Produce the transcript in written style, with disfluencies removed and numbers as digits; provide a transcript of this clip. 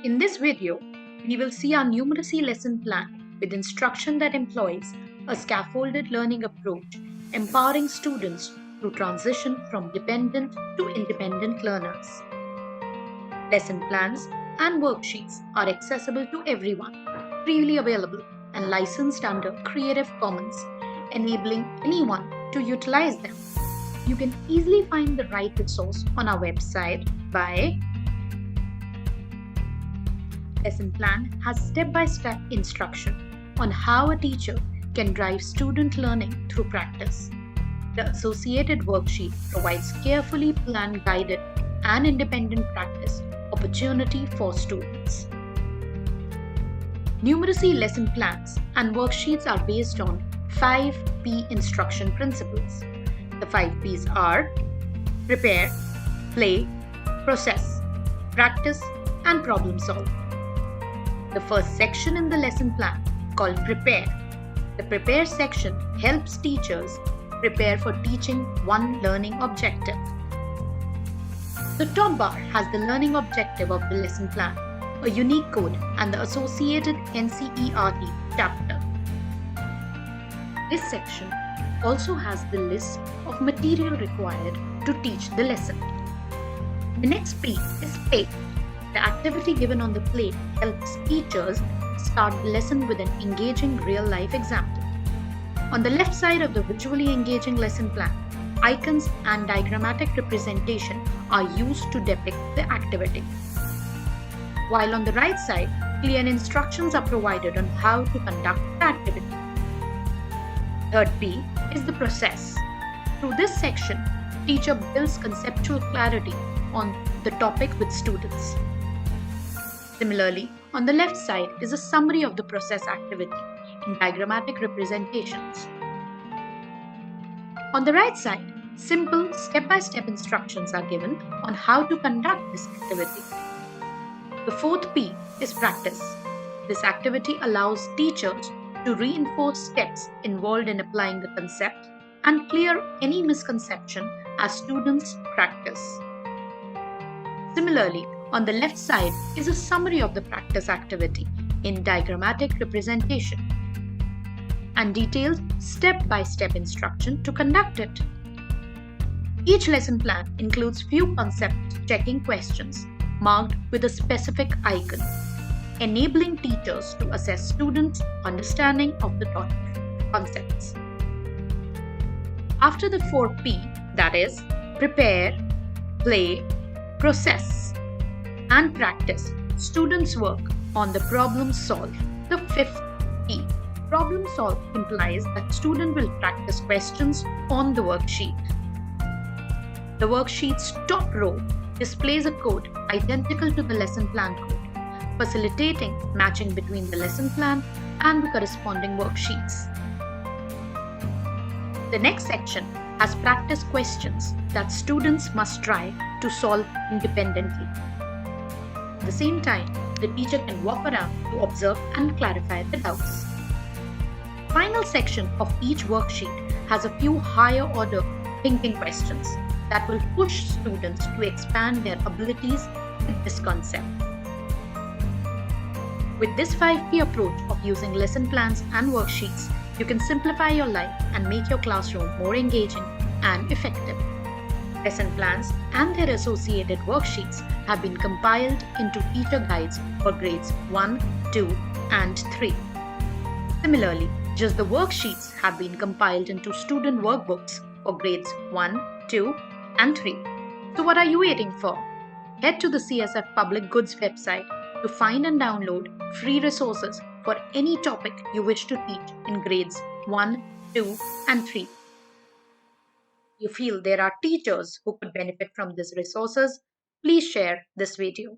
In this video, we will see our numeracy lesson plan with instruction that employs a scaffolded learning approach, empowering students to transition from dependent to independent learners. Lesson plans and worksheets are accessible to everyone, freely available and licensed under Creative Commons, enabling anyone to utilize them. You can easily find the right resource on our website by Lesson plan has step-by-step instruction on how a teacher can drive student learning through practice. The associated worksheet provides carefully planned, guided, and independent practice opportunity for students. Numeracy lesson plans and worksheets are based on 5P instruction principles. The 5 P's are prepare, play, process, practice, and problem solve. The first section in the lesson plan, called Prepare. The Prepare section helps teachers prepare for teaching one learning objective. The top bar has the learning objective of the lesson plan, a unique code, and the associated NCERT chapter. This section also has the list of material required to teach the lesson. The next P is Play. The activity given on the plate helps teachers start the lesson with an engaging real-life example. On the left side of the visually engaging lesson plan, icons and diagrammatic representation are used to depict the activity. While on the right side, clear instructions are provided on how to conduct the activity. Third P is the process. Through this section, teacher builds conceptual clarity on the topic with students. Similarly, on the left side is a summary of the process activity in diagrammatic representations. On the right side, simple step-by-step instructions are given on how to conduct this activity. The fourth P is practice. This activity allows teachers to reinforce steps involved in applying the concept and clear any misconception as students practice. Similarly, on the left side is a summary of the practice activity in diagrammatic representation and detailed step-by-step instruction to conduct it. Each lesson plan includes few concept-checking questions marked with a specific icon, enabling teachers to assess students' understanding of the taught concepts. After the 4P, that is, prepare, play, process, and practice, students work on the problem solve. The fifth P, problem solve, implies that student will practice questions on the worksheet. The worksheet's top row displays a code identical to the lesson plan code, facilitating matching between the lesson plan and the corresponding worksheets. The next section has practice questions that students must try to solve independently. At the same time, the teacher can walk around to observe and clarify the doubts. The final section of each worksheet has a few higher order thinking questions that will push students to expand their abilities with this concept. With this 5P approach of using lesson plans and worksheets, you can simplify your life and make your classroom more engaging and effective. Lesson plans and their associated worksheets have been compiled into teacher guides for grades 1, 2, and 3. Similarly, just the worksheets have been compiled into student workbooks for grades 1, 2, and 3. So what are you waiting for? Head to the CSF Public Goods website to find and download free resources for any topic you wish to teach in grades 1, 2, and 3. You feel there are teachers who could benefit from these resources, please share this video.